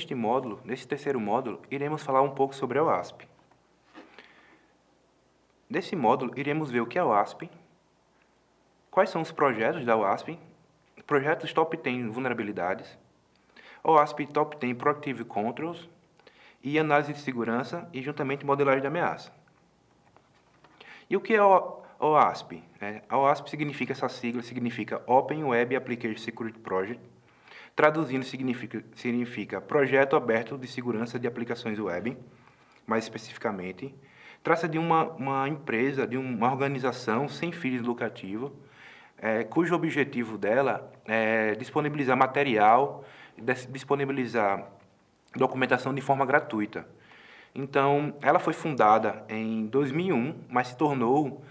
neste módulo, nesse terceiro módulo, iremos falar um pouco sobre a OASP. Nesse módulo, iremos ver o que é a OASP, quais são os projetos da OASP, projetos Top 10 vulnerabilidades, OASP Top 10 Proactive Controls e análise de segurança e, juntamente, modelagem de ameaça. E o que é a OASP? A OASP significa, essa sigla significa Open Web Application Security Project. Traduzindo, significa Projeto Aberto de Segurança de Aplicações Web, mais especificamente. Trata-se de uma empresa, de uma organização sem fins lucrativos, cujo objetivo dela é disponibilizar material, disponibilizar documentação de forma gratuita. Então, ela foi fundada em 2001, mas se tornou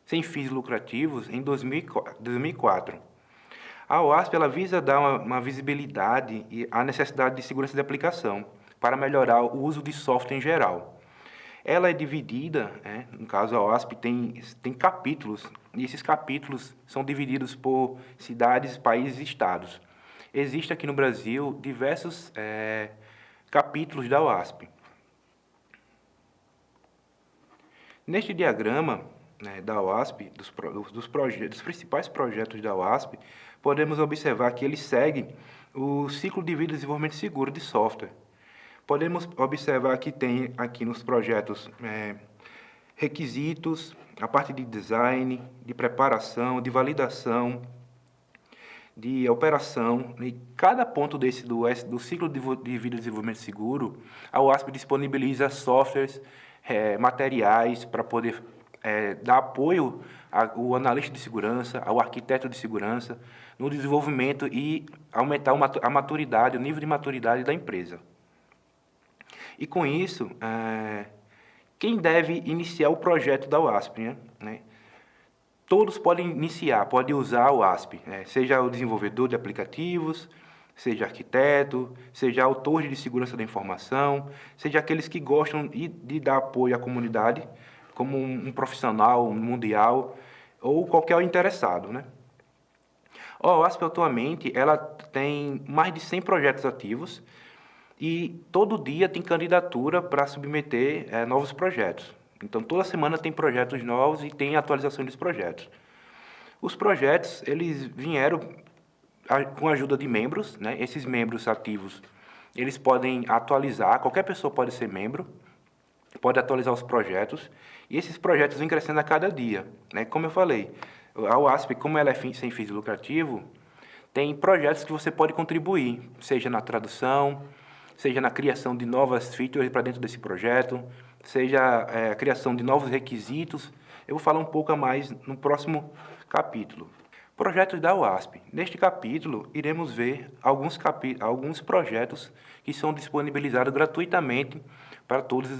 sem fins lucrativos em 2004. A OASP ela visa dar uma visibilidade e a necessidade de segurança de aplicação para melhorar o uso de software em geral. Ela é dividida, no caso a OASP tem capítulos, e esses capítulos são divididos por cidades, países e estados. Existe aqui no Brasil diversos capítulos da OASP. Neste diagrama da OASP, dos principais projetos da OASP, podemos observar que ele segue o ciclo de vida de desenvolvimento seguro de software. Podemos observar que tem aqui nos projetos requisitos, a parte de design, de preparação, de validação, de operação. E cada ponto desse do ciclo de vida de desenvolvimento seguro, a OASP disponibiliza softwares, materiais para poder dar apoio ao analista de segurança, ao arquiteto de segurança, no desenvolvimento e aumentar a maturidade, o nível de maturidade da empresa. E com isso, quem deve iniciar o projeto da OASP? Todos podem iniciar, podem usar o OASP, seja o desenvolvedor de aplicativos, seja arquiteto, seja autor de segurança da informação, seja aqueles que gostam de dar apoio à comunidade, como um profissional mundial, ou qualquer interessado. A OASP, atualmente, ela tem mais de 100 projetos ativos e todo dia tem candidatura para submeter novos projetos. Então, toda semana tem projetos novos e tem atualização dos projetos. Os projetos, eles vieram com a ajuda de membros, Esses membros ativos, eles podem atualizar, qualquer pessoa pode ser membro, pode atualizar os projetos, e esses projetos vêm crescendo a cada dia. Como eu falei, a OASP, como ela é sem fins lucrativos, tem projetos que você pode contribuir, seja na tradução, seja na criação de novas features para dentro desse projeto, seja a criação de novos requisitos. Eu vou falar um pouco a mais no próximo capítulo. Projetos da OASP. Neste capítulo, iremos ver alguns projetos que são disponibilizados gratuitamente para todos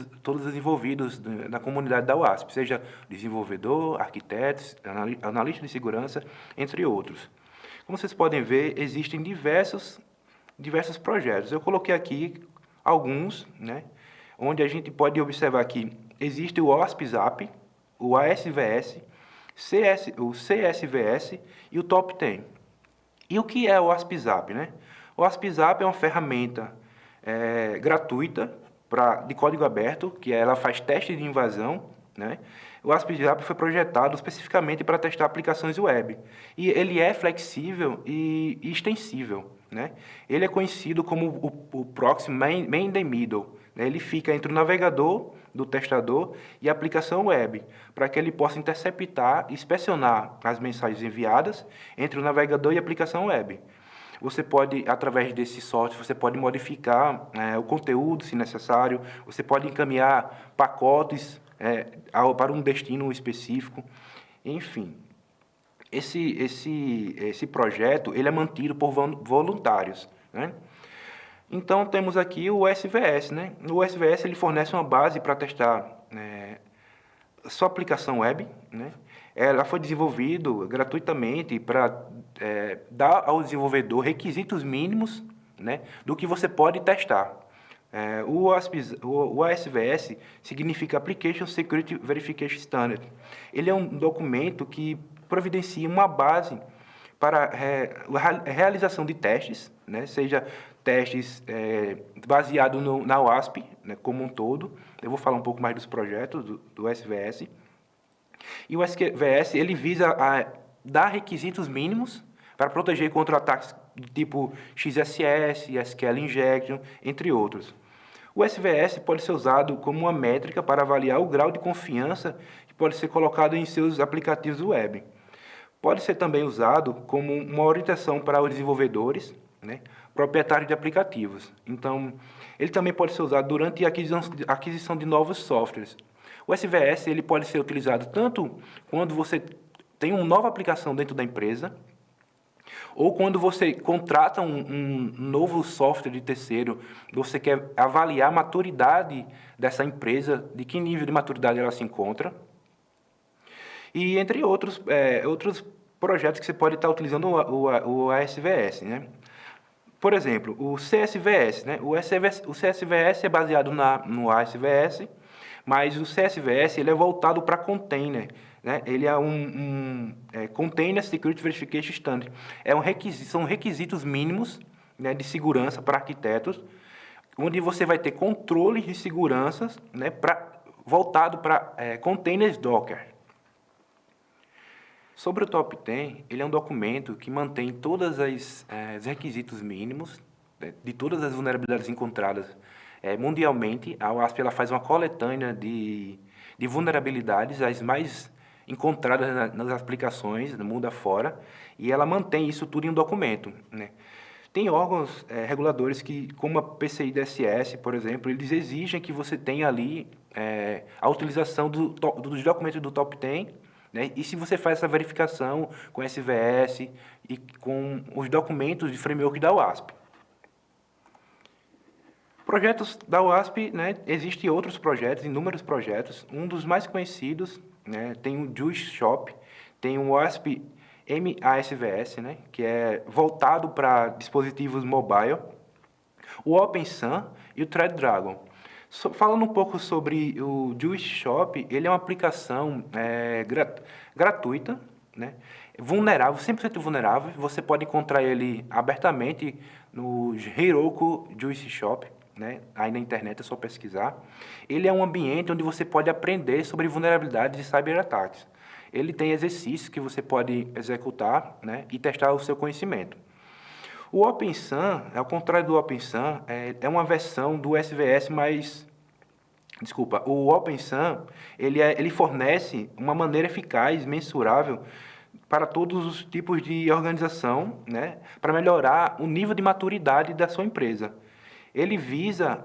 os envolvidos na comunidade da OASP, seja desenvolvedor, arquitetos, analista de segurança, entre outros. Como vocês podem ver, existem diversos projetos. Eu coloquei aqui alguns, onde a gente pode observar que existe o OASP-ZAP, o ASVS, o CSVS e o Top 10. E o que é o OASP-ZAP? O OASP-ZAP é uma ferramenta gratuita de código aberto, que ela faz teste de invasão. O OASP-ZAP foi projetado especificamente para testar aplicações web. E ele é flexível e extensível. Ele é conhecido como o proxy man in the middle. Ele fica entre o navegador do testador e a aplicação web, para que ele possa interceptar e inspecionar as mensagens enviadas entre o navegador e a aplicação web. Você pode, através desse software, você pode modificar o conteúdo, se necessário, você pode encaminhar pacotes para um destino específico, enfim. Esse projeto ele é mantido por voluntários. Então, temos aqui o SVS. O SVS ele fornece uma base para testar sua aplicação web. Ela foi desenvolvido gratuitamente para dar ao desenvolvedor requisitos mínimos do que você pode testar. O ASVS significa Application Security Verification Standard. Ele é um documento que providencia uma base para a realização de testes né, seja testes baseados na UASP, né, como um todo. Eu vou falar um pouco mais dos projetos do SVS. E o SVS ele visa dar requisitos mínimos para proteger contra ataques do tipo XSS, SQL Injection, entre outros. O SVS pode ser usado como uma métrica para avaliar o grau de confiança que pode ser colocado em seus aplicativos web. Pode ser também usado como uma orientação para os desenvolvedores, né, proprietários de aplicativos. Então, ele também pode ser usado durante a aquisição de novos softwares. O SVS ele pode ser utilizado tanto quando você tem uma nova aplicação dentro da empresa, ou quando você contrata um novo software de terceiro, você quer avaliar a maturidade dessa empresa, de que nível de maturidade ela se encontra. E entre outros projetos que você pode estar utilizando o ASVS, né? Por exemplo, o CSVS, né? O CSVS é baseado no ASVS, mas o CSVS ele é voltado para container, né? Ele é Container Security Verification Standard. São requisitos mínimos, né, de segurança para arquitetos, onde você vai ter controles de segurança, né, voltado para containers Docker. Sobre o Top 10, ele é um documento que mantém todos os requisitos mínimos, né, de todas as vulnerabilidades encontradas mundialmente. A OASP ela faz uma coletânea de vulnerabilidades, as mais encontradas nas aplicações no mundo afora, e ela mantém isso tudo em um documento, né? Tem órgãos reguladores que, como a PCI DSS, por exemplo, eles exigem que você tenha ali a utilização dos documentos do Top 10, né? E se você faz essa verificação com SVS e com os documentos de framework da OASP. Projetos da OASP, né? Existem outros projetos, inúmeros projetos. Um dos mais conhecidos, né? Tem o Juice Shop, tem o OASP MASVS, né? Que é voltado para dispositivos mobile, o OpenSUN e o ThreadDragon. Falando um pouco sobre o Juice Shop, ele é uma aplicação gratuita, né? Vulnerável, 100% vulnerável. Você pode encontrar ele abertamente no Heroku Juice Shop, né? Aí na internet é só pesquisar. Ele é um ambiente onde você pode aprender sobre vulnerabilidades e cyberataques. Ele tem exercícios que você pode executar, né? E testar o seu conhecimento. O OpenSUN, ao contrário do OpenSUN, é uma versão do SVS, mas... Desculpa, o OpenSUN, ele fornece uma maneira eficaz, mensurável, para todos os tipos de organização, né, para melhorar o nível de maturidade da sua empresa. Ele visa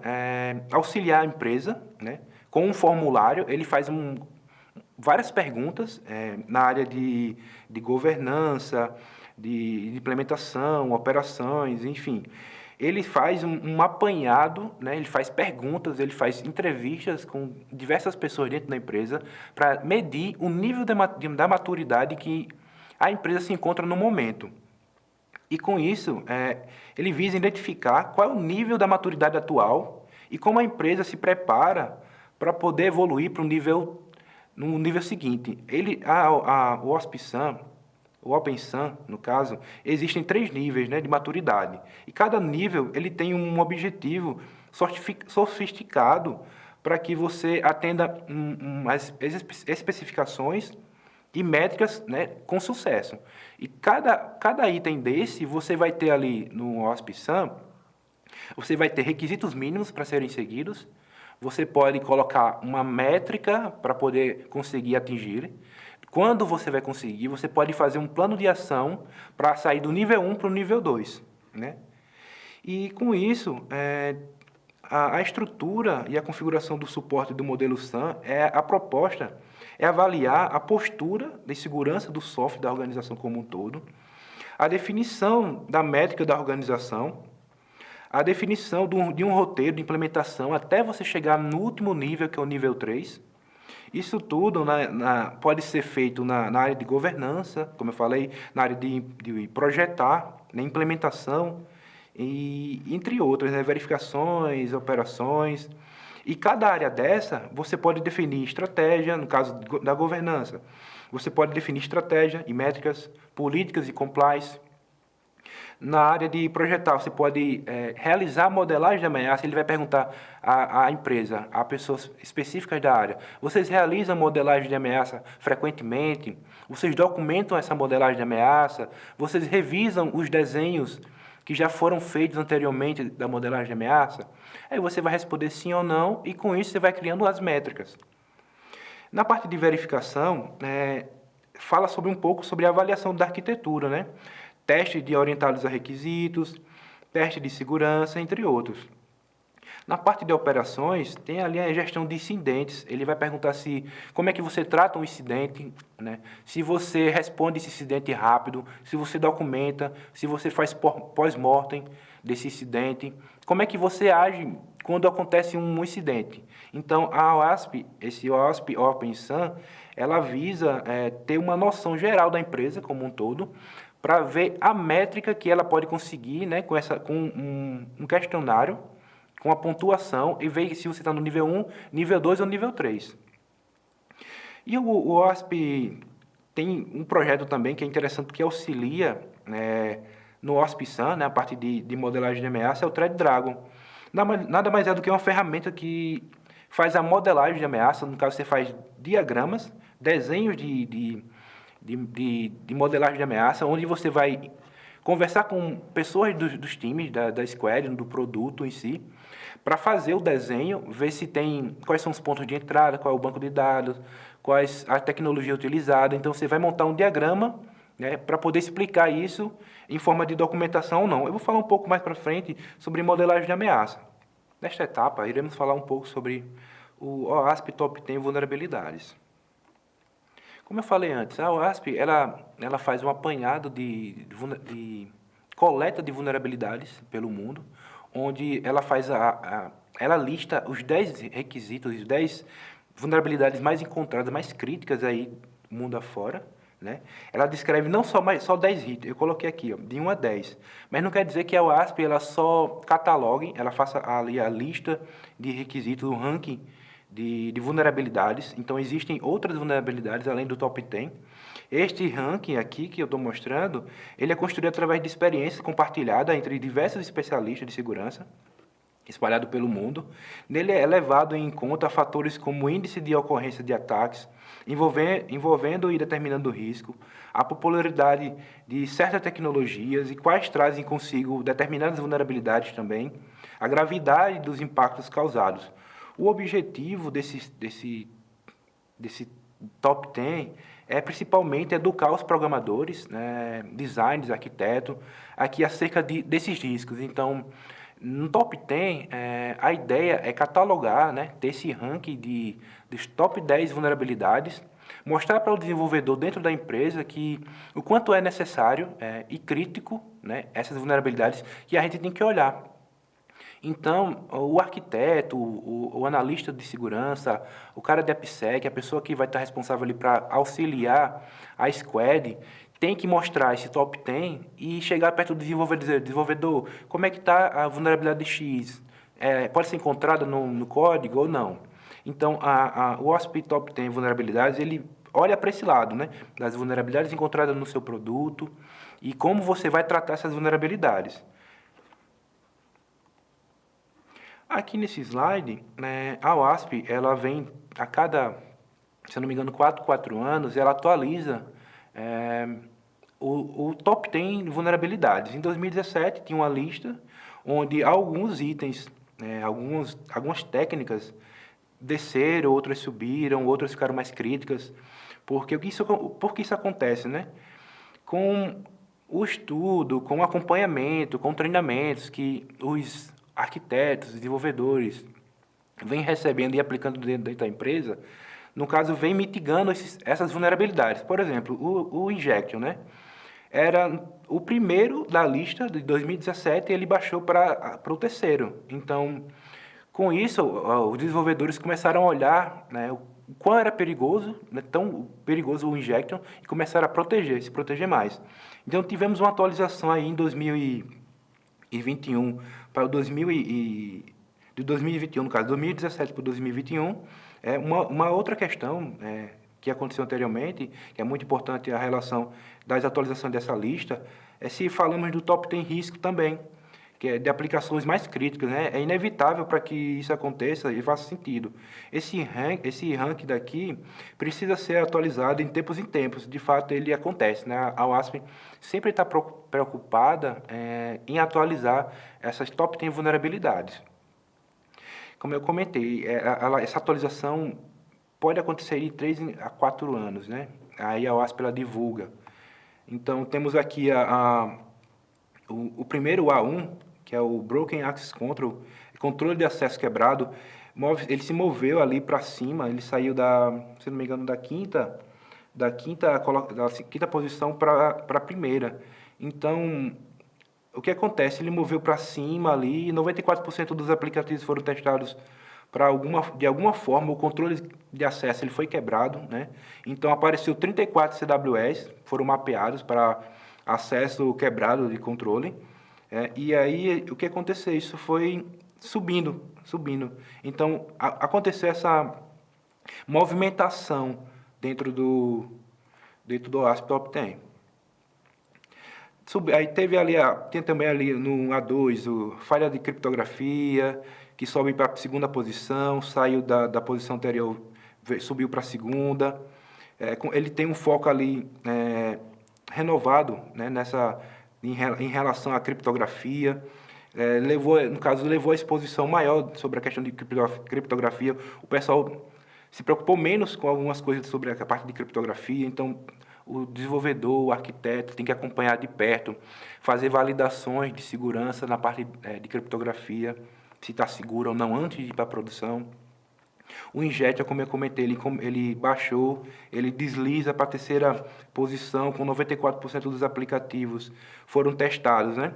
auxiliar a empresa, né, com um formulário, ele faz várias perguntas na área de governança, de implementação, operações, enfim. Ele faz um apanhado, né? Ele faz perguntas, ele faz entrevistas com diversas pessoas dentro da empresa para medir o nível da maturidade que a empresa se encontra no momento. E com isso, ele visa identificar qual é o nível da maturidade atual e como a empresa se prepara para poder evoluir para no nível seguinte. O OSPSUN, o OpenSUN, no caso, existem 3 níveis, né, de maturidade. E cada nível ele tem um objetivo sofisticado para que você atenda as especificações e métricas, né, com sucesso. E cada item desse, você vai ter ali no OSPSUN, você vai ter requisitos mínimos para serem seguidos, você pode colocar uma métrica para poder conseguir atingir. Quando você vai conseguir, você pode fazer um plano de ação para sair do nível 1 para o nível 2, né? E com isso, a estrutura e a configuração do suporte do modelo SAN, a proposta é avaliar a postura de segurança do software da organização como um todo, a definição da métrica da organização, a definição de um roteiro de implementação até você chegar no último nível, que é o nível 3. Isso tudo pode ser feito na área de governança, como eu falei, na área de projetar, na implementação, e entre outras, né, verificações, operações. E cada área dessa, você pode definir estratégia, no caso da governança. Você pode definir estratégia e métricas, políticas e compliance. Na área de projetar, você pode realizar a modelagem de ameaça, ele vai perguntar à empresa, a pessoas específicas da área, vocês realizam modelagem de ameaça frequentemente? Vocês documentam essa modelagem de ameaça? Vocês revisam os desenhos que já foram feitos anteriormente da modelagem de ameaça? Aí você vai responder sim ou não, e com isso você vai criando as métricas. Na parte de verificação, fala sobre um pouco sobre a avaliação da arquitetura, né? Teste de orientados a requisitos, teste de segurança, entre outros. Na parte de operações, tem ali a gestão de incidentes. Ele vai perguntar se como é que você trata um incidente, né? Se você responde esse incidente rápido, se você documenta, se você faz pós-mortem desse incidente, como é que você age quando acontece um incidente. Então, a OASP, esse OASP Open SAM, ela visa ter uma noção geral da empresa como um todo, para ver a métrica que ela pode conseguir, né, com um questionário, com a pontuação, e ver se você está no nível 1, nível 2 ou nível 3. E o OASP tem um projeto também que é interessante, que auxilia no OASP SAM, né, a parte de modelagem de ameaça, é o Threat Dragon. Nada mais é do que uma ferramenta que faz a modelagem de ameaça. No caso, você faz diagramas, desenhos de modelagem de ameaça, onde você vai conversar com pessoas dos times, da squad, do produto em si, para fazer o desenho, ver se tem quais são os pontos de entrada, qual é o banco de dados, quais a tecnologia utilizada. Então, você vai montar um diagrama, né, para poder explicar isso em forma de documentação ou não. Eu vou falar um pouco mais para frente sobre modelagem de ameaça. Nesta etapa, iremos falar um pouco sobre o OASP Top 10 vulnerabilidades. Como eu falei antes, a OASP ela faz um apanhado de coleta de vulnerabilidades pelo mundo, onde ela faz ela lista os 10 requisitos, os 10 vulnerabilidades mais encontradas, mais críticas aí mundo afora, né? Ela descreve não só 10 itens, eu coloquei aqui, ó, de 1 a 10, mas não quer dizer que a OASP ela só catalogue, ela faça ali a lista de requisitos, o ranking de vulnerabilidades. Então, existem outras vulnerabilidades além do top 10. Este ranking aqui que eu estou mostrando, ele é construído através de experiência compartilhada entre diversos especialistas de segurança, espalhado pelo mundo. Nele é levado em conta fatores como índice de ocorrência de ataques, envolvendo e determinando o risco, a popularidade de certas tecnologias e quais trazem consigo determinadas vulnerabilidades também, a gravidade dos impactos causados. O objetivo desse top 10 é principalmente educar os programadores, né, designers, arquitetos, aqui acerca desses riscos. Então, no top 10, a ideia é catalogar, né, ter esse ranking dos top 10 vulnerabilidades, mostrar para o desenvolvedor dentro da empresa que o quanto é necessário e crítico, né, essas vulnerabilidades que a gente tem que olhar. Então, o arquiteto, o analista de segurança, o cara de AppSec, a pessoa que vai estar responsável ali para auxiliar a squad, tem que mostrar esse top 10 e chegar perto do desenvolvedor e dizer, desenvolvedor, como é que está a vulnerabilidade de X? Pode ser encontrada no código ou não? Então, o OSP Top 10 vulnerabilidades, ele olha para esse lado, né? Das vulnerabilidades encontradas no seu produto e como você vai tratar essas vulnerabilidades. Aqui nesse slide, né, a OASP, ela vem a cada, se eu não me engano, 4 anos, ela atualiza o top 10 vulnerabilidades. Em 2017, tinha uma lista onde alguns itens, algumas técnicas desceram, outras subiram, outras ficaram mais críticas. Porque isso acontece, né? Com o estudo, com o acompanhamento, com treinamentos que os arquitetos, desenvolvedores vêm recebendo e aplicando dentro da empresa, no caso, vem mitigando essas vulnerabilidades. Por exemplo, o Injection, né? Era o primeiro da lista de 2017 e ele baixou para o terceiro. Então, com isso, os desenvolvedores começaram a olhar, né, o quão era perigoso, né, tão perigoso o Injection, e começaram a se proteger mais. Então, tivemos uma atualização aí em 2021 para de 2021, no caso, 2017 para 2021, uma outra questão que aconteceu anteriormente, que é muito importante a relação das atualizações dessa lista, é se falamos do top 10 risco também, que é de aplicações mais críticas, né? É inevitável para que isso aconteça e faça sentido. Esse ranking daqui precisa ser atualizado em tempos. De fato, ele acontece, né? A OASP sempre está preocupada em atualizar essas top 10 vulnerabilidades. Como eu comentei, essa atualização pode acontecer de 3 a 4 anos, né? Aí a OASP ela divulga. Então, temos aqui o primeiro A1, que é o Broken Access Control, controle de acesso quebrado. Ele se moveu ali para cima, ele saiu se não me engano, da quinta posição para a primeira. Então, o que acontece? Ele moveu para cima ali, e 94% dos aplicativos foram testados de alguma forma, o controle de acesso ele foi quebrado, né? Então, apareceu 34 CWEs, foram mapeados para acesso quebrado de controle. E aí, o que aconteceu? Isso foi subindo. Então, aconteceu essa movimentação dentro do OASP Top 10. Aí tem também ali no A2 falha de criptografia, que sobe para a segunda posição, saiu da posição anterior, subiu para a segunda. Ele tem um foco ali renovado, né, em relação à criptografia. Levou a exposição maior sobre a questão de criptografia. O pessoal se preocupou menos com algumas coisas sobre a parte de criptografia, então o desenvolvedor, o arquiteto tem que acompanhar de perto, fazer validações de segurança na parte de criptografia, se está seguro ou não antes de ir para a produção. O Injector, como eu comentei, ele baixou, ele desliza para a terceira posição, com 94% dos aplicativos foram testados, né?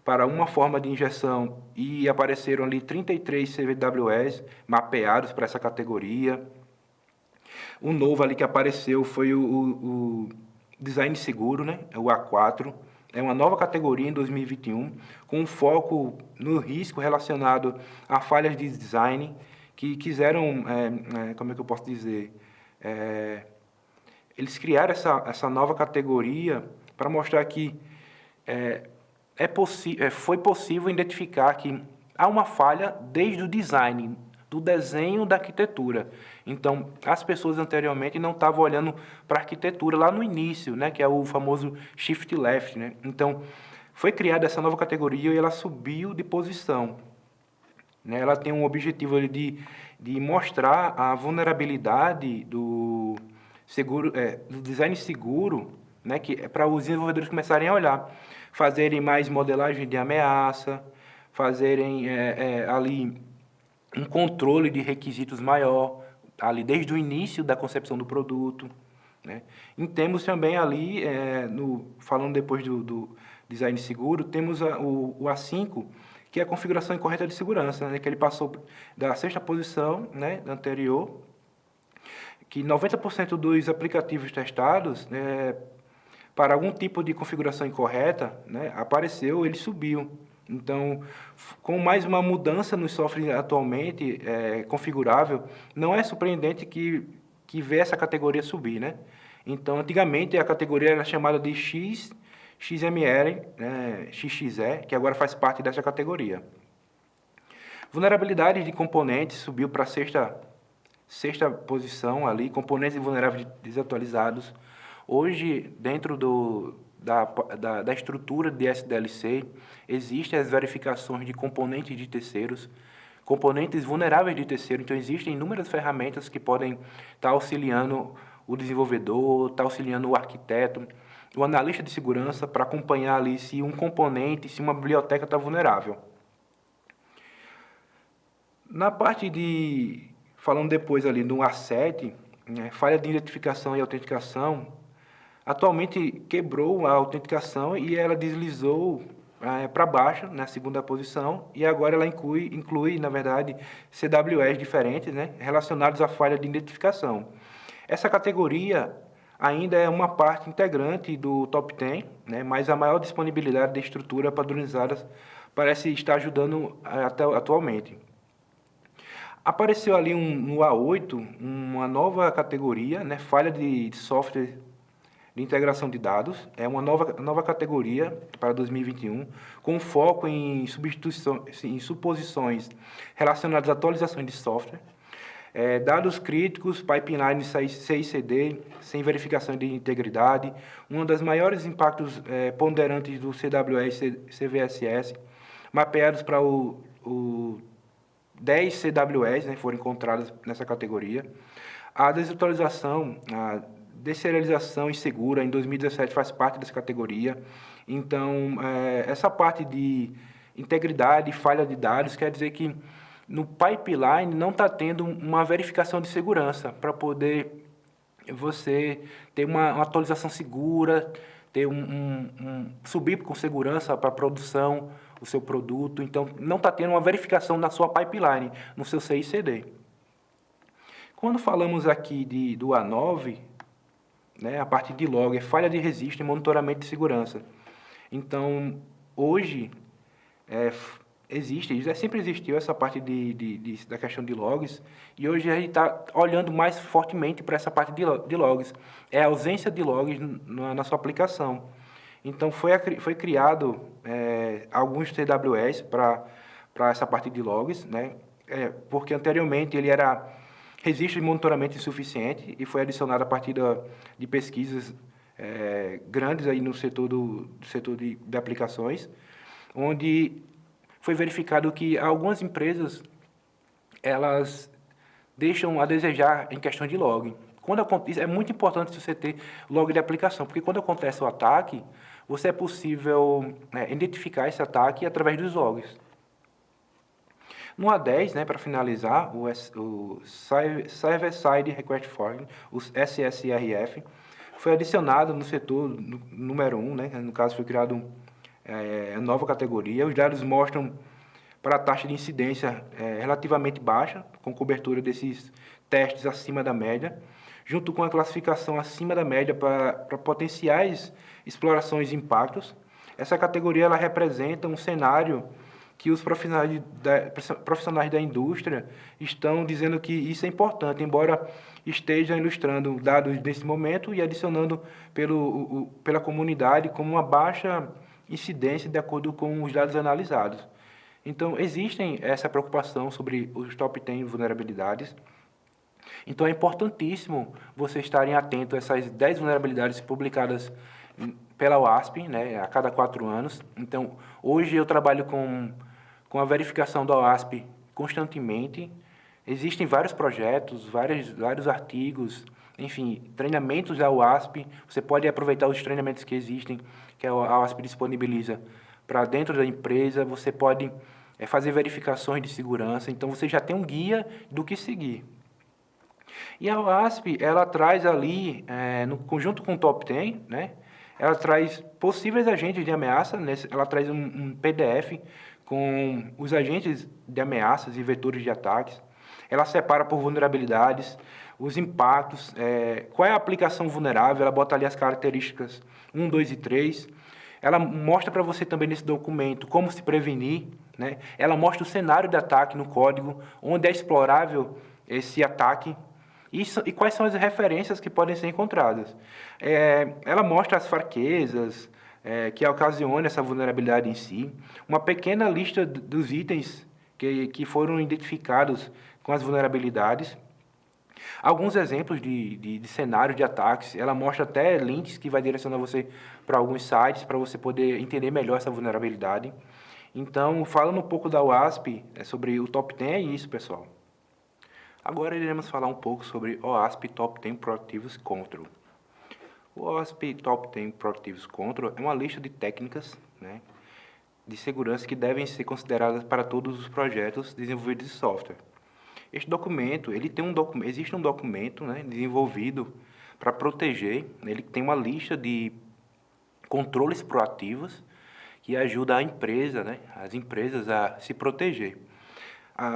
Para uma forma de injeção, e apareceram ali 33 CVWS mapeados para essa categoria. O novo ali que apareceu foi o design seguro, né? O A4. É uma nova categoria em 2021, com um foco no risco relacionado a falhas de design, que quiseram, como é que eu posso dizer, eles criaram essa nova categoria para mostrar que foi possível identificar que há uma falha desde o design, do desenho da arquitetura. Então, as pessoas anteriormente não estavam olhando para a arquitetura lá no início, né, que é o famoso shift left, né? Então, foi criada essa nova categoria e ela subiu de posição, né? Ela tem um objetivo ali de mostrar a vulnerabilidade do design seguro, né, que é para os desenvolvedores começarem a olhar, fazerem mais modelagem de ameaça, fazerem ali um controle de requisitos maior, ali desde o início da concepção do produto, né? E temos também ali, falando depois do design seguro, temos o A5, que é a configuração incorreta de segurança, né, que ele passou da sexta posição, né, anterior, que 90% dos aplicativos testados, para algum tipo de configuração incorreta, né, apareceu, ele subiu. Então, com mais uma mudança no software atualmente configurável, não é surpreendente que vê essa categoria subir, né? Então, antigamente a categoria era chamada de XML, XXE, que agora faz parte dessa categoria. Vulnerabilidade de componentes subiu para a sexta posição ali, componentes vulneráveis desatualizados. Hoje, dentro da estrutura de SDLC, existem as verificações de componentes de terceiros, componentes vulneráveis de terceiro. Então, existem inúmeras ferramentas que podem estar auxiliando o desenvolvedor, estar auxiliando o arquiteto, o analista de segurança, para acompanhar ali se um componente, se uma biblioteca está vulnerável. Na parte falando depois ali do A7, falha de identificação e autenticação, atualmente quebrou a autenticação e ela deslizou para baixo, na segunda posição, e agora ela inclui, na verdade, CWEs diferentes, né, relacionados à falha de identificação. Essa categoria ainda é uma parte integrante do Top 10, né, mas a maior disponibilidade de estrutura padronizada parece estar ajudando atualmente. Apareceu ali no A8 uma nova categoria, né, falha de software de integração de dados. É uma nova categoria para 2021, com foco em em suposições relacionadas à atualizações de software. Dados críticos, pipeline CI/CD, sem verificação de integridade, um dos maiores impactos ponderantes do CWS e CVSS, mapeados para o 10 CWS, né, foram encontradas nessa categoria. A desatualização, a deserialização insegura, em 2017, faz parte dessa categoria. Então, essa parte de integridade e falha de dados quer dizer que no pipeline não está tendo uma verificação de segurança para poder você ter uma atualização segura, ter subir com segurança para a produção o seu produto. Então, não está tendo uma verificação na sua pipeline, no seu CI/CD. Quando falamos aqui do A9, né, a parte de log é falha de registro e monitoramento de segurança. Então, hoje, sempre existiu essa parte da questão de logs, e hoje a gente está olhando mais fortemente para essa parte de logs. É a ausência de logs na sua aplicação. Então, foi criado alguns TWS para essa parte de logs, né? Porque anteriormente ele era registro de monitoramento insuficiente e foi adicionado a partir de pesquisas grandes aí no setor de aplicações, onde foi verificado que algumas empresas elas deixam a desejar em questão de log. É muito importante você ter log de aplicação, porque quando acontece o ataque, é possível identificar esse ataque através dos logs. No A10, né, para finalizar, o Server-Side Request Form, o SSRF, foi adicionado no setor número 1, né, no caso foi criado nova categoria. Os dados mostram para a taxa de incidência relativamente baixa, com cobertura desses testes acima da média, junto com a classificação acima da média para potenciais explorações e impactos. Essa categoria ela representa um cenário que os profissionais da indústria estão dizendo que isso é importante, embora esteja ilustrando dados nesse momento e adicionando pela comunidade como uma baixa incidência de acordo com os dados analisados. Então, existe essa preocupação sobre os top 10 vulnerabilidades. Então, é importantíssimo vocês estarem atentos a essas 10 vulnerabilidades publicadas pela OASP, né, a cada 4 anos. Então, hoje eu trabalho com a verificação da OASP constantemente. Existem vários projetos, vários artigos, enfim, treinamentos da OASP. Você pode aproveitar os treinamentos que existem, que a OASP disponibiliza para dentro da empresa. Você pode fazer verificações de segurança. Então, você já tem um guia do que seguir. E a OASP, ela traz ali, no conjunto com o Top 10, né, ela traz possíveis agentes de ameaça, ela traz um PDF com os agentes de ameaças e vetores de ataques. Ela separa por vulnerabilidades, os impactos, qual é a aplicação vulnerável, ela bota ali as características 1, 2 e 3. Ela mostra para você também nesse documento como se prevenir, né? Ela mostra o cenário de ataque no código, onde é explorável esse ataque, e quais são as referências que podem ser encontradas. Ela mostra as fraquezas que ocasionam essa vulnerabilidade em si, uma pequena lista dos itens que foram identificados com as vulnerabilidades, alguns exemplos de cenários de ataques. Ela mostra até links que vai direcionar você para alguns sites, para você poder entender melhor essa vulnerabilidade. Então, falando um pouco da OASP, sobre o Top 10, é isso, pessoal. Agora iremos falar um pouco sobre OASP Top 10 Proactive Control. O OASP Top 10 Proactive Control é uma lista de técnicas, né, de segurança que devem ser consideradas para todos os projetos desenvolvidos de software. Este documento, existe um documento, né, desenvolvido para proteger, ele tem uma lista de controles proativos que ajuda a empresa, né, as empresas a se proteger.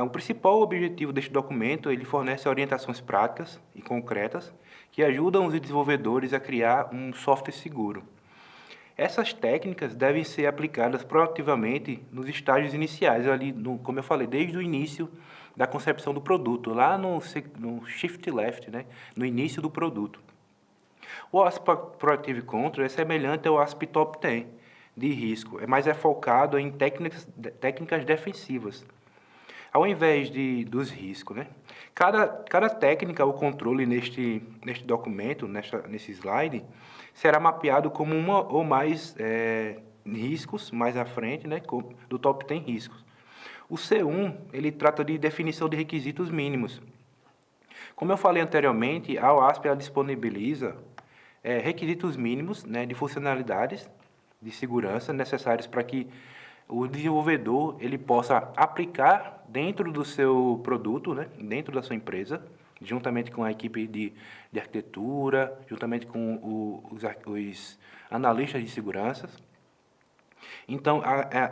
O principal objetivo deste documento, ele fornece orientações práticas e concretas que ajudam os desenvolvedores a criar um software seguro. Essas técnicas devem ser aplicadas proativamente nos estágios iniciais, ali, como eu falei, desde o início da concepção do produto, lá no shift left, né? No início do produto. O ASP Proactive Control é semelhante ao ASP Top 10 de risco, mas é focado em técnicas defensivas, ao invés dos riscos, né? Cada técnica ou controle neste documento, nesse slide, será mapeado como uma ou mais riscos mais à frente, né, do top 10 riscos. O C1, ele trata de definição de requisitos mínimos. Como eu falei anteriormente, a OASP ela disponibiliza requisitos mínimos, né, de funcionalidades de segurança necessários para que o desenvolvedor ele possa aplicar dentro do seu produto, né, dentro da sua empresa, juntamente com a equipe de arquitetura, juntamente com os analistas de segurança. Então,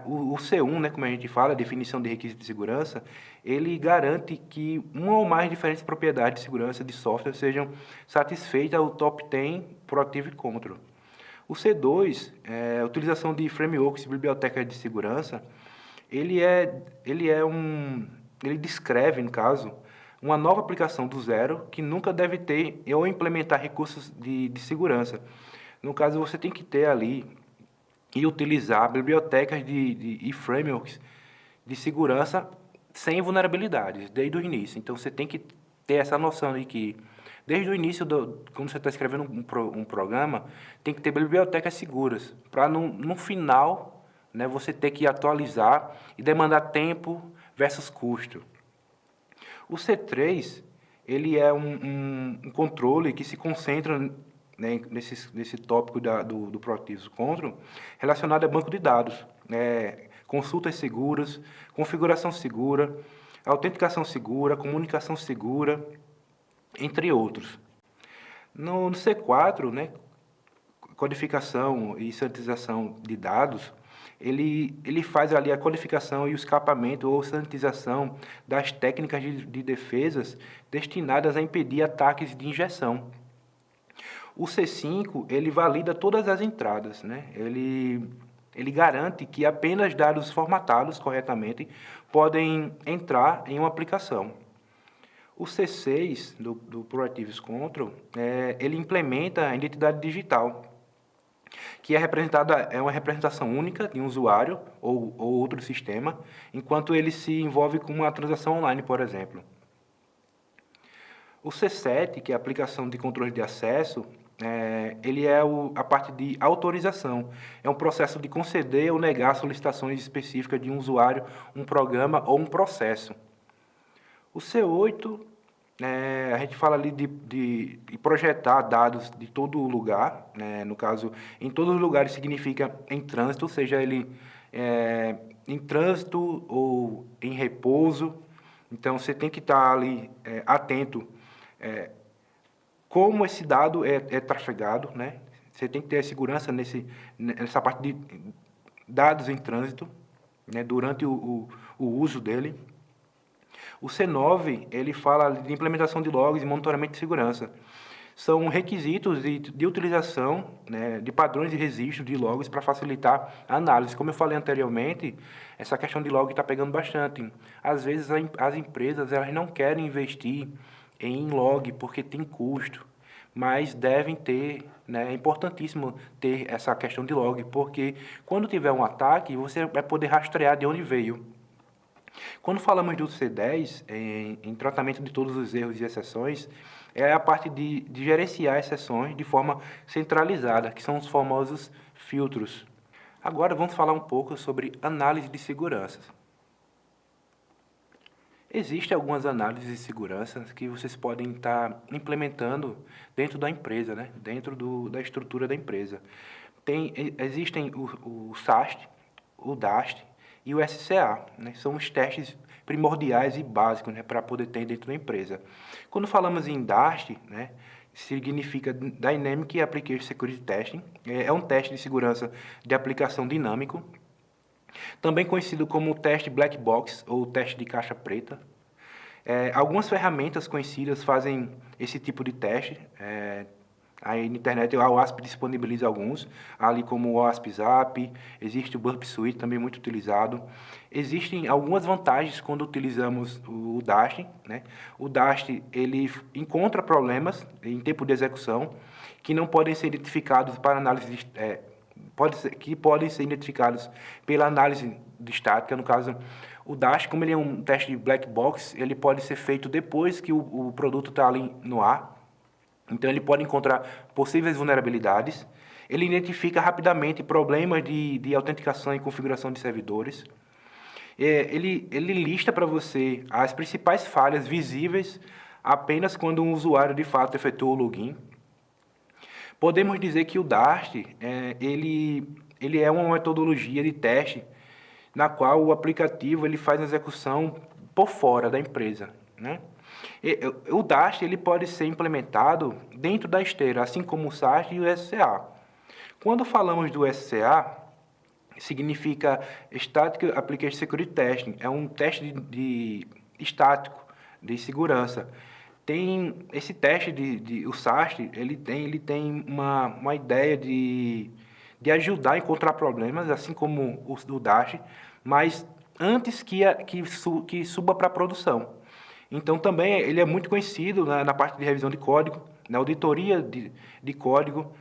o C1, né, como a gente fala, a definição de requisitos de segurança, ele garante que uma ou mais diferentes propriedades de segurança de software sejam satisfeitas ao top 10 Proactive Control. O C2, a utilização de frameworks e bibliotecas de segurança, ele descreve, no caso, uma nova aplicação do zero que nunca deve ter ou implementar recursos de segurança. No caso, você tem que ter ali e utilizar bibliotecas e frameworks de segurança sem vulnerabilidades, desde o início. Então, você tem que ter essa noção de que, desde o início, quando você está escrevendo um programa, tem que ter bibliotecas seguras, para no final, né, você ter que atualizar e demandar tempo versus custo. O C3, ele é um controle que se concentra, né, nesse tópico do Proactive Control, relacionado a banco de dados, consultas seguras, configuração segura, autenticação segura, comunicação segura, entre outros. No C4, né, codificação e sanitização de dados, ele faz ali a codificação e o escapamento ou sanitização das técnicas de defesas destinadas a impedir ataques de injeção. O C5, ele valida todas as entradas, né? Ele garante que apenas dados formatados corretamente podem entrar em uma aplicação. O C6 do Proactive Control, ele implementa a identidade digital, que é uma representação única de um usuário ou outro sistema, enquanto ele se envolve com uma transação online, por exemplo. O C7, que é a aplicação de controle de acesso, ele é a parte de autorização. É um processo de conceder ou negar solicitações específicas de um usuário, um programa ou um processo. O C8, a gente fala ali de projetar dados de todo lugar, né? No caso, em todos os lugares significa em trânsito, seja ele em trânsito ou em repouso. Então, você tem que estar ali atento como esse dado é trafegado, né? Você tem que ter segurança nessa parte de dados em trânsito, né? Durante o uso dele. O C9, ele fala de implementação de logs e monitoramento de segurança. São requisitos de utilização, né, de padrões de registro de logs para facilitar a análise. Como eu falei anteriormente, essa questão de log está pegando bastante. Às vezes, as empresas elas não querem investir em log porque tem custo, mas devem ter, né, é importantíssimo ter essa questão de log, porque quando tiver um ataque, você vai poder rastrear de onde veio. Quando falamos do C10, em tratamento de todos os erros e exceções, é a parte de gerenciar exceções de forma centralizada, que são os famosos filtros. Agora vamos falar um pouco sobre análise de segurança. Existem algumas análises de segurança que vocês podem estar implementando dentro da empresa, né? Dentro da estrutura da empresa. Existem o SAST, o DAST e o SCA, né? São os testes primordiais e básicos, né, para poder ter dentro da empresa. Quando falamos em DAST, né, significa Dynamic Application Security Testing, é um teste de segurança de aplicação dinâmico, também conhecido como teste black box ou teste de caixa preta. Algumas ferramentas conhecidas fazem esse tipo de teste, Aí na internet a OASP disponibiliza alguns, ali como o OASP Zap, existe o Burp Suite, também muito utilizado. Existem algumas vantagens quando utilizamos o Dast, né? O Dast, ele encontra problemas em tempo de execução que não podem ser identificados para análise, que podem ser identificados pela análise de estática. No caso, o Dast, como ele é um teste de black box, ele pode ser feito depois que o produto está ali no ar. Então, ele pode encontrar possíveis vulnerabilidades. Ele identifica rapidamente problemas de autenticação e configuração de servidores. Ele lista para você as principais falhas visíveis apenas quando um usuário, de fato, efetua o login. Podemos dizer que o Dast, ele é uma metodologia de teste na qual o aplicativo ele faz a execução por fora da empresa, né? O Dast ele pode ser implementado dentro da esteira, assim como o SAST e o SCA. Quando falamos do SCA, significa Static Application Security Testing, é um teste estático de segurança. Tem esse teste o SAST, ele tem uma ideia de ajudar a encontrar problemas, assim como o do Dast, mas antes que suba para a produção. Então, também ele é muito conhecido na parte de revisão de código, na auditoria de código.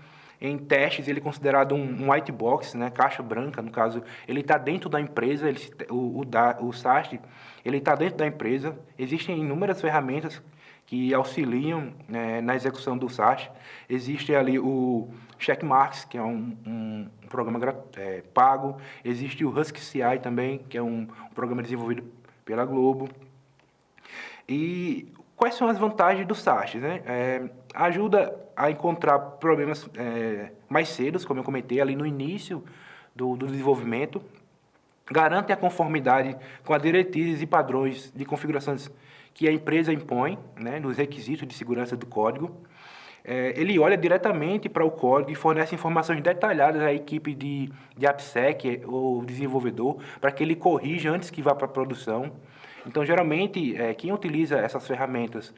Em testes, ele é considerado um white box, né, caixa branca, no caso, ele está dentro da empresa, o SAST, ele está dentro da empresa. Existem inúmeras ferramentas que auxiliam, né, na execução do SAST. Existe ali o Checkmarks, que é um programa pago. Existe o Husky CI também, que é um programa desenvolvido pela Globo. E quais são as vantagens do SAST, né? Ajuda a encontrar problemas mais cedo, como eu comentei, ali no início do desenvolvimento. Garante a conformidade com as diretrizes e padrões de configurações que a empresa impõe, né, nos requisitos de segurança do código. Ele olha diretamente para o código e fornece informações detalhadas à equipe de AppSec ou desenvolvedor para que ele corrija antes que vá para a produção. Então, geralmente, quem utiliza essas ferramentas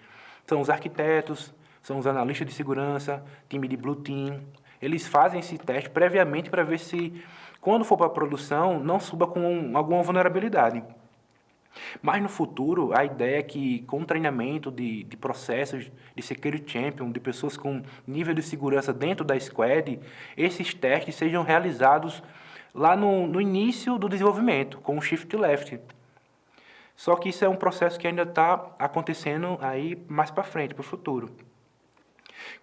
são os arquitetos, são os analistas de segurança, time de Blue Team. Eles fazem esse teste previamente para ver se, quando for para a produção, não suba com alguma vulnerabilidade. Mas no futuro, a ideia é que, com treinamento de processos de Security Champion, de pessoas com nível de segurança dentro da squad, esses testes sejam realizados lá no início do desenvolvimento, com o Shift Left. Só que isso é um processo que ainda está acontecendo aí mais para frente, para o futuro.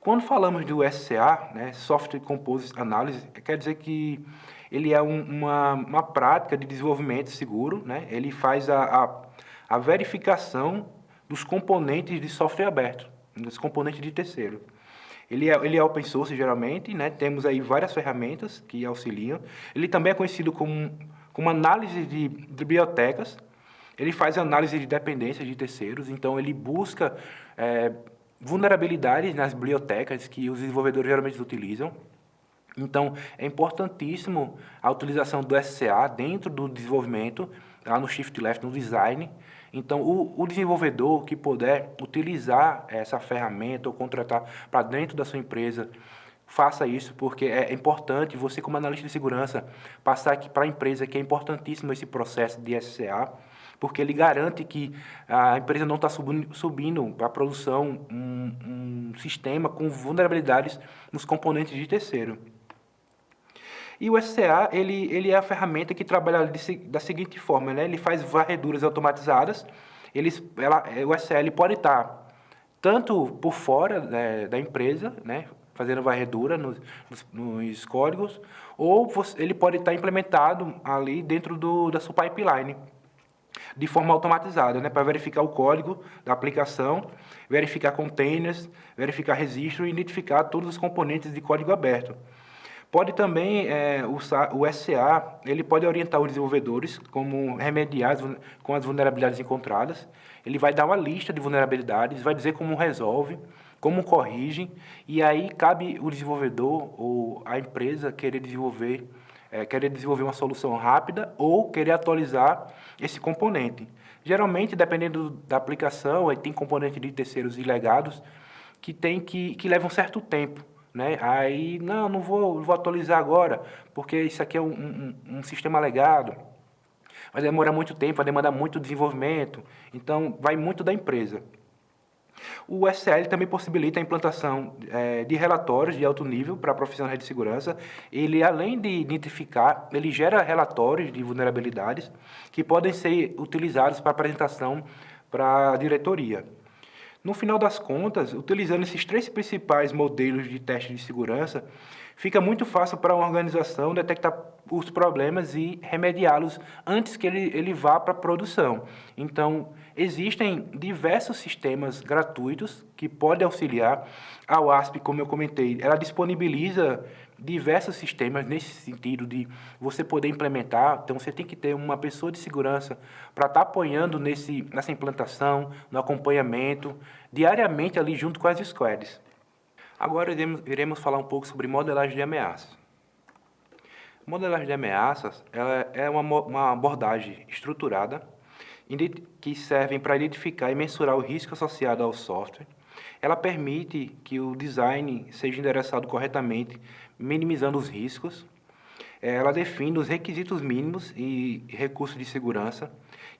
Quando falamos do SCA, né, Software Composite Analysis, quer dizer que ele é uma prática de desenvolvimento seguro, né? Ele faz a verificação dos componentes de software aberto, dos componentes de terceiro. Ele é open source, geralmente, né? Temos aí várias ferramentas que auxiliam. Ele também é conhecido como análise de bibliotecas. Ele faz análise de dependências de terceiros, então ele busca vulnerabilidades nas bibliotecas que os desenvolvedores geralmente utilizam. Então, é importantíssimo a utilização do SCA dentro do desenvolvimento, lá no Shift Left, no design. Então, o desenvolvedor que puder utilizar essa ferramenta ou contratar para dentro da sua empresa, faça isso, porque é importante você, como analista de segurança, passar aqui para a empresa que é importantíssimo esse processo de SCA, porque ele garante que a empresa não está subindo para a produção um sistema com vulnerabilidades nos componentes de terceiro. E o SCA, ele é a ferramenta que trabalha da seguinte forma, né? Ele faz varreduras automatizadas. O SCA ele pode estar tanto por fora da empresa, né, fazendo varredura nos códigos, ou ele pode estar implementado ali dentro da sua pipeline, de forma automatizada, né, para verificar o código da aplicação, verificar containers, verificar registro e identificar todos os componentes de código aberto. Pode também, o SCA, ele pode orientar os desenvolvedores como remediar com as vulnerabilidades encontradas. Ele vai dar uma lista de vulnerabilidades, vai dizer como resolve, como corrige, e aí cabe o desenvolvedor ou a empresa querer desenvolver uma solução rápida ou querer atualizar esse componente. Geralmente, dependendo da aplicação, tem componentes de terceiros e legados que levam um certo tempo, né? Aí, não vou atualizar agora, porque isso aqui é um sistema legado, vai demorar muito tempo, vai demandar muito desenvolvimento, então vai muito da empresa. O SL também possibilita a implantação de relatórios de alto nível para profissionais de segurança. Ele, além de identificar, ele gera relatórios de vulnerabilidades que podem ser utilizados para apresentação para a diretoria. No final das contas, utilizando esses três principais modelos de teste de segurança, fica muito fácil para uma organização detectar os problemas e remediá-los antes que ele vá para a produção. Então, existem diversos sistemas gratuitos que podem auxiliar. A WASP, como eu comentei, ela disponibiliza diversos sistemas nesse sentido de você poder implementar. Então, você tem que ter uma pessoa de segurança para estar apoiando nessa implantação, no acompanhamento, diariamente ali junto com as squads. Agora iremos falar um pouco sobre modelagem de ameaças. Modelagem de ameaças ela é uma abordagem estruturada que serve para identificar e mensurar o risco associado ao software. Ela permite que o design seja endereçado corretamente, minimizando os riscos. Ela define os requisitos mínimos e recursos de segurança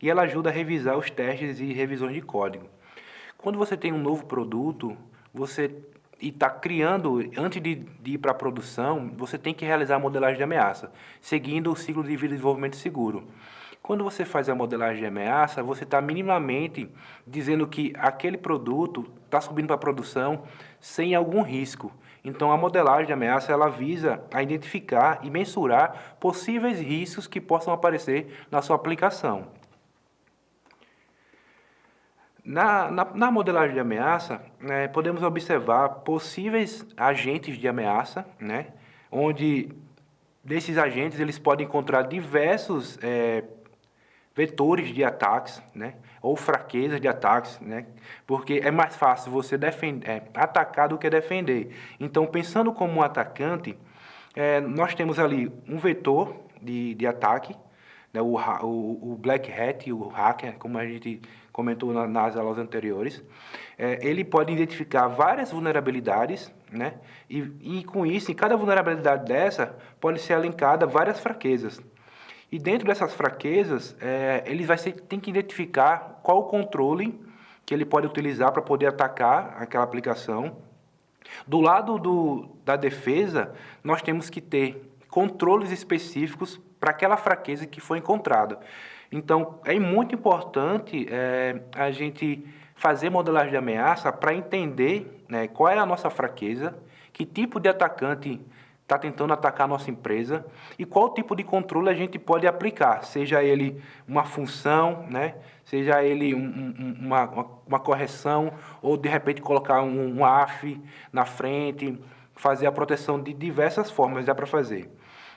e ela ajuda a revisar os testes e revisões de código. Quando você tem um novo produto, e está criando, antes de ir para a produção, você tem que realizar a modelagem de ameaça, seguindo o ciclo de vida de desenvolvimento seguro. Quando você faz a modelagem de ameaça, você está minimamente dizendo que aquele produto está subindo para a produção sem algum risco. Então, a modelagem de ameaça ela visa a identificar e mensurar possíveis riscos que possam aparecer na sua aplicação. Na modelagem de ameaça, né, podemos observar possíveis agentes de ameaça, né, onde desses agentes eles podem encontrar diversos vetores de ataques, né, ou fraquezas de ataques, né, porque é mais fácil você atacar do que defender. Então, pensando como um atacante, nós temos ali um vetor de ataque, né, o Black Hat, o hacker, como a gente comentou nas aulas anteriores, ele pode identificar várias vulnerabilidades, né, e com isso, em cada vulnerabilidade dessa, pode ser elencada várias fraquezas. E dentro dessas fraquezas, ele tem que identificar qual o controle que ele pode utilizar para poder atacar aquela aplicação. Do lado da defesa, nós temos que ter controles específicos para aquela fraqueza que foi encontrada. Então, é muito importante a gente fazer modelagem de ameaça para entender, né, qual é a nossa fraqueza, que tipo de atacante está tentando atacar a nossa empresa e qual tipo de controle a gente pode aplicar, seja ele uma função, né, seja ele uma correção ou, de repente, colocar um AF na frente, fazer a proteção de diversas formas, dá para fazer.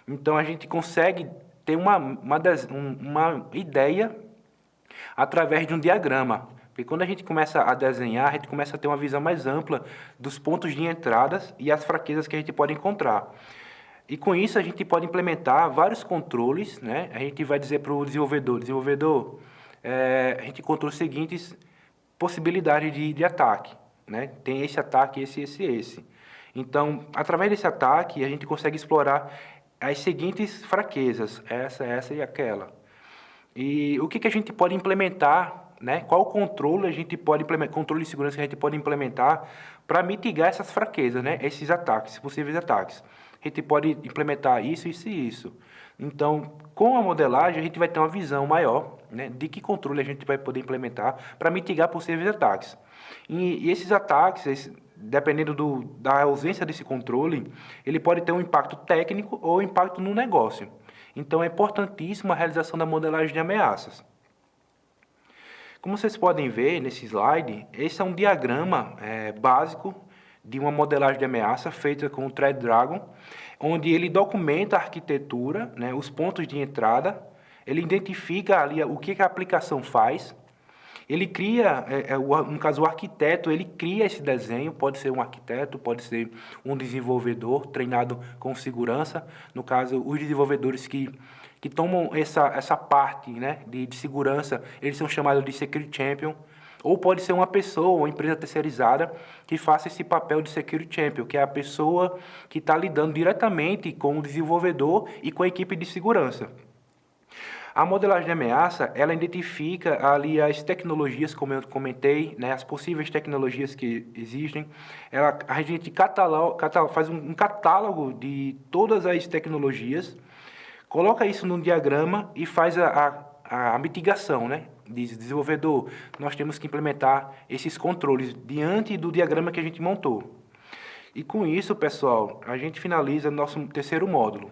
Então, a gente consegue ter uma ideia através de um diagrama. Porque quando a gente começa a desenhar, a gente começa a ter uma visão mais ampla dos pontos de entradas e as fraquezas que a gente pode encontrar. E com isso a gente pode implementar vários controles, né? A gente vai dizer para o desenvolvedor, a gente encontrou as seguintes possibilidades de ataque, né? Tem esse ataque, esse. Então, através desse ataque, a gente consegue explorar as seguintes fraquezas, essa e aquela. E o que a gente pode implementar, né? Qual controle a gente pode implementar, controle de segurança que a gente pode implementar para mitigar essas fraquezas, né? Esses ataques, possíveis ataques. A gente pode implementar isso e isso. Então, com a modelagem, a gente vai ter uma visão maior, né, de que controle a gente vai poder implementar para mitigar possíveis ataques. E esses ataques, dependendo da ausência desse controle, ele pode ter um impacto técnico ou impacto no negócio. Então, é importantíssima a realização da modelagem de ameaças. Como vocês podem ver nesse slide, esse é um diagrama básico de uma modelagem de ameaça feita com o Threat Dragon, onde ele documenta a arquitetura, né, os pontos de entrada, ele identifica ali o que a aplicação faz, ele cria, no caso o arquiteto, ele cria esse desenho, pode ser um arquiteto, pode ser um desenvolvedor treinado com segurança, no caso os desenvolvedores que tomam essa parte, né, de segurança, eles são chamados de Security Champion. ou pode ser uma pessoa, uma empresa terceirizada que faça esse papel de Security Champion, que é a pessoa que está lidando diretamente com o desenvolvedor e com a equipe de segurança. A modelagem de ameaça, ela identifica ali as tecnologias, como eu comentei, né, as possíveis tecnologias que existem. A gente faz um catálogo de todas as tecnologias, coloca isso num diagrama e faz a mitigação, né? Diz, desenvolvedor, nós temos que implementar esses controles diante do diagrama que a gente montou. E com isso, pessoal, a gente finaliza nosso terceiro módulo.